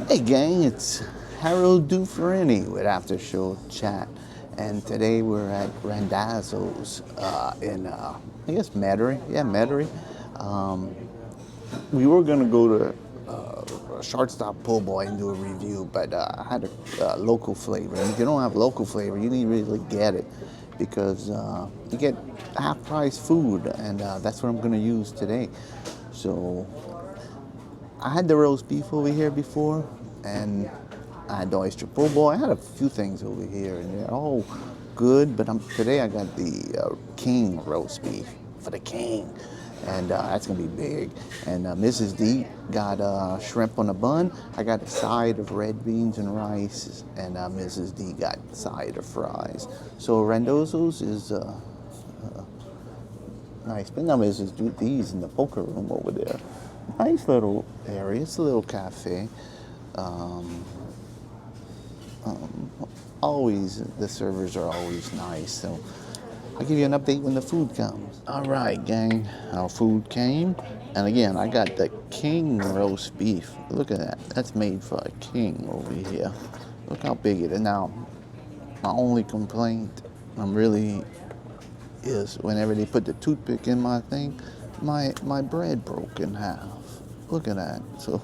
Hey gang, it's Harold Dufresne with After Show Chat, and today we're at Randazzo's in I guess Metairie. Yeah, Metairie. We were gonna go to a shortstop poboy and do a review, but I had a local flavor. And if you don't have local flavor, you need to really get it because you get half price food, and that's what I'm gonna use today. So I had the roast beef over here before, and I had the oyster po' boy. I had a few things over here, and they're all good. But today I got the king roast beef for the king, and that's gonna be big. And Mrs. D got shrimp on a bun. I got a side of red beans and rice, and Mrs. D got a side of fries. So Randazzo's is nice. But now Mrs. D's in the poker room over there. Nice little area. It's a little cafe. Always, the servers are always nice. So I'll give you an update when the food comes. All right, gang. Our food came. And again, I got the king roast beef. Look at that. That's made for a king over here. Look how big it is. Now, my only complaint is whenever they put the toothpick in my thing, my bread broke in half. Look at that. So,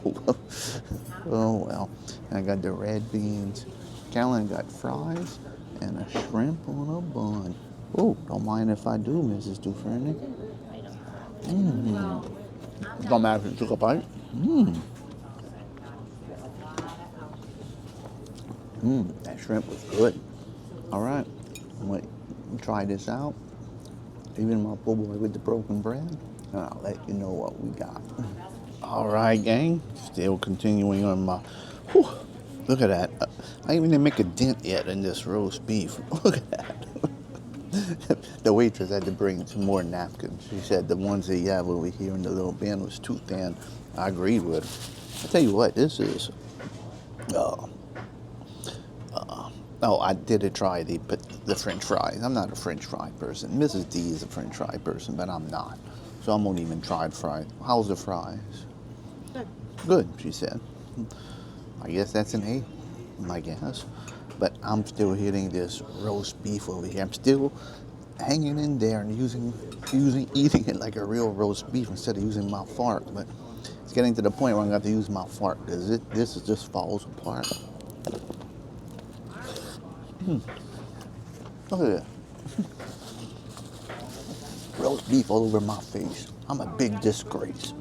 oh well. And I got the red beans. Callan got fries and a shrimp on a bun. Oh, don't mind if I do, Mrs. Dufresne. Don't matter if you took a bite. That shrimp was good. All right, I'm going to try this out. Even my poor boy with the broken bread. And I'll let you know what we got. All right, gang. Still continuing on my. Whew, look at that. I didn't make a dent yet in this roast beef. Look at that. The waitress had to bring some more napkins. She said the ones that you have over here in the little bin was too thin. I agreed with her. I tell you what, this is. Oh, I did try the French fries. I'm not a French fry person. Mrs. D is a French fry person, but I'm not. So I won't even try fries. How's the fries? Good. Good, she said. I guess that's an A, I guess. But I'm still hitting this roast beef over here. I'm still hanging in there and eating it like a real roast beef instead of using my fork. But it's getting to the point where I'm going to have to use my fork because this just falls apart. Look at that. Roast beef all over my face. I'm a big disgrace.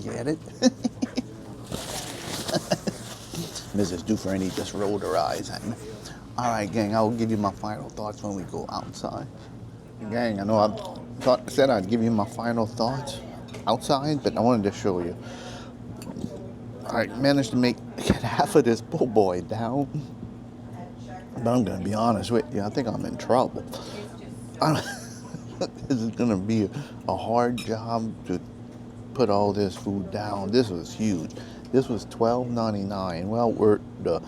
Get it? Mrs. Dufresne just rolled her eyes at me. All right, gang, I will give you my final thoughts when we go outside. Gang, I know I said I'd give you my final thoughts outside, but I wanted to show you. I managed to get half of this po' boy down. But I'm going to be honest with you, I think I'm in trouble. This is going to be a hard job to put all this food down. This was huge. This was $12.99. Well, we're the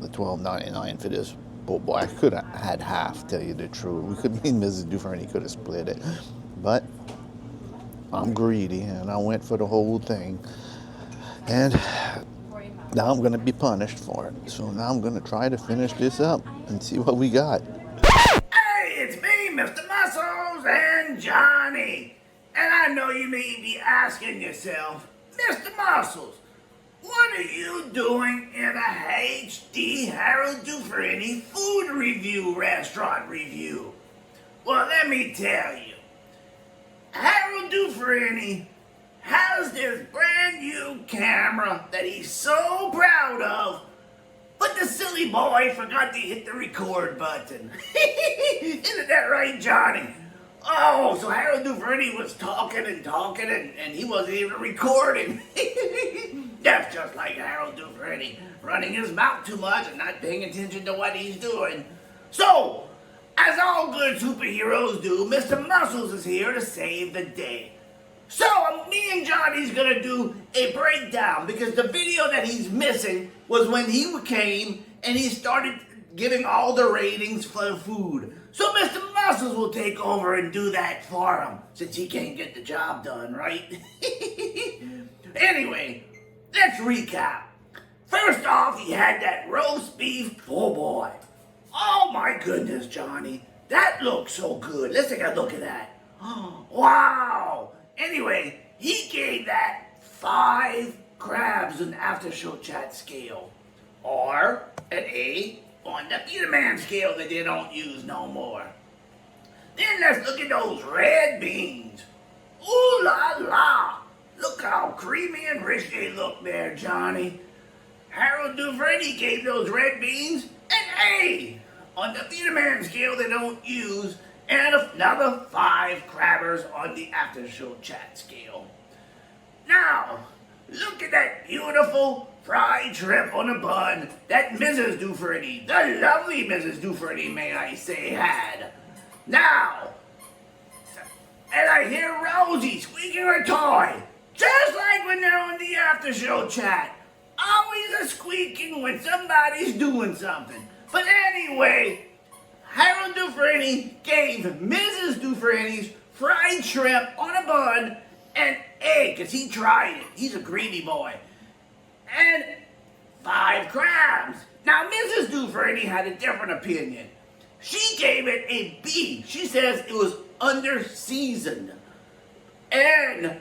$12.99 for this po' boy. I could have had half, tell you the truth. We could, me and Mrs. Dufresne could have split it. But I'm greedy, and I went for the whole thing. And now I'm going to be punished for it. So now I'm going to try to finish this up and see what we got. Hey, it's me, Mr. Muscles and Johnny. And I know you may be asking yourself, Mr. Muscles, what are you doing in a HD Harold Dufresne food review, restaurant review? Well, let me tell you, Harold Dufresne has this brand new camera that he's so proud of, but the silly boy forgot to hit the record button. Isn't that right, Johnny? Oh, so Harold Dufresne was talking and he wasn't even recording. That's just like Harold Dufresne, running his mouth too much and not paying attention to what he's doing. So, as all good superheroes do, Mr. Muscles is here to save the day. So, me and Johnny's gonna do a breakdown because the video that he's missing was when he came and he started giving all the ratings for the food. So Mr. Muscles will take over and do that for him since he can't get the job done, right? Anyway, let's recap. First off, he had that roast beef po' boy. Oh my goodness, Johnny. That looks so good. Let's take a look at that. Wow. Anyway, he gave that 5 crabs on the after show chat scale. Or an A on the Peterman scale that they don't use no more. Then let's look at those red beans. Ooh la la. Look how creamy and rich they look there, Johnny. Harold Dufresne gave those red beans an A on the Peterman scale they don't use, and another 5 crabbers on the after show chat scale. Now, look at that beautiful fried shrimp on a bun that Mrs. Dufresne, the lovely Mrs. Dufresne, may I say, had. Now, and I hear Rosie squeaking her toy, just like when they're on the after show chat. Always a squeaking when somebody's doing something. But anyway, Harold Dufresne gave Mrs. Dufresne's fried shrimp on a bun an A, because he tried it. He's a greedy boy. And 5 crabs. Now, Mrs. Dufresne had a different opinion. She gave it a B. She says it was under-seasoned. And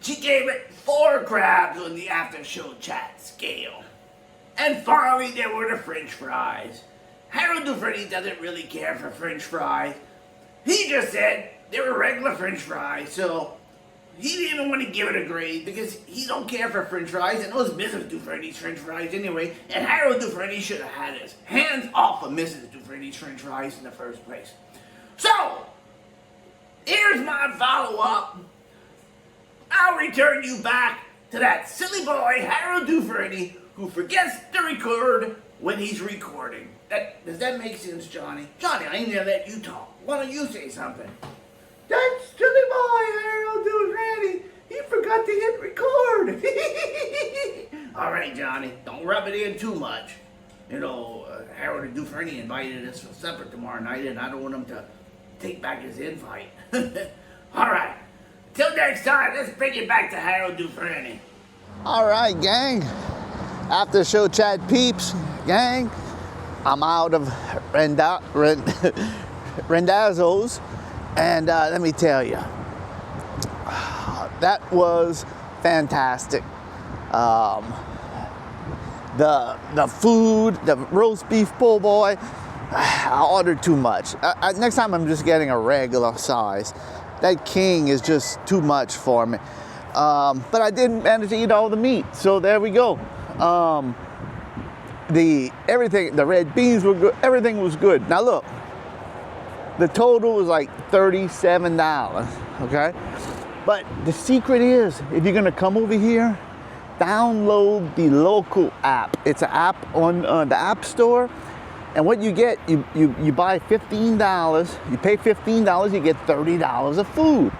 she gave it 4 crabs on the after show chat scale. And finally, there were the French fries. Harold Dufresne doesn't really care for French fries. He just said they were regular French fries, so he didn't even want to give it a grade because he don't care for French fries, and those Mrs. Dufresne's French fries anyway, and Harold Dufresne should have had his hands off of Mrs. Dufresne's French fries in the first place. So, here's my follow-up. I'll return you back to that silly boy, Harold Dufresne, who forgets to record when he's recording. Does that make sense, Johnny? Johnny, I ain't gonna let you talk. Why don't you say something? That silly boy, Harold Dufresne, he forgot to hit record. All right, Johnny, don't rub it in too much. You know, Harold Dufresne invited us for supper tomorrow night, and I don't want him to take back his invite. All right. Till next time, let's bring it back to Harold Dufresne. All right, gang. After show chat peeps, gang, I'm out of Randazzo's, and let me tell you, that was fantastic. The food, the roast beef po' boy, I ordered too much. Next time I'm just getting a regular size. That king is just too much for me. But I didn't manage to eat all the meat, so there we go. The red beans were good, everything was good. Now look, the total was like $37, okay? But the secret is, if you're gonna come over here, download the local app. It's an app on the App Store. And what you get, you buy $15, you pay $15, you get $30 of food,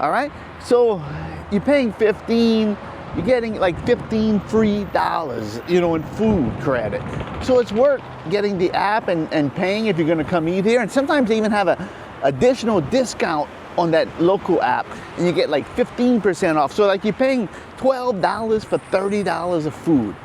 all right? So you're paying $15, you're getting like $15 free dollars, you know, in food credit. So it's worth getting the app and paying if you're gonna come eat here. And sometimes they even have an additional discount on that local app, and you get like 15% off. So like you're paying $12 for $30 of food.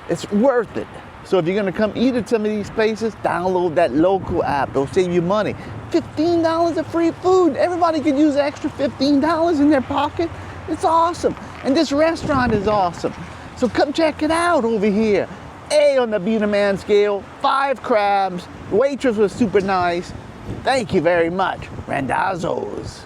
It's worth it. So if you're gonna come eat at some of these places, download that local app. It'll save you money. $15 of free food. Everybody could use extra $15 in their pocket. It's awesome. And this restaurant is awesome. So come check it out over here. A on the Peterman scale, 5 crabs. The waitress was super nice. Thank you very much. Randazzo's.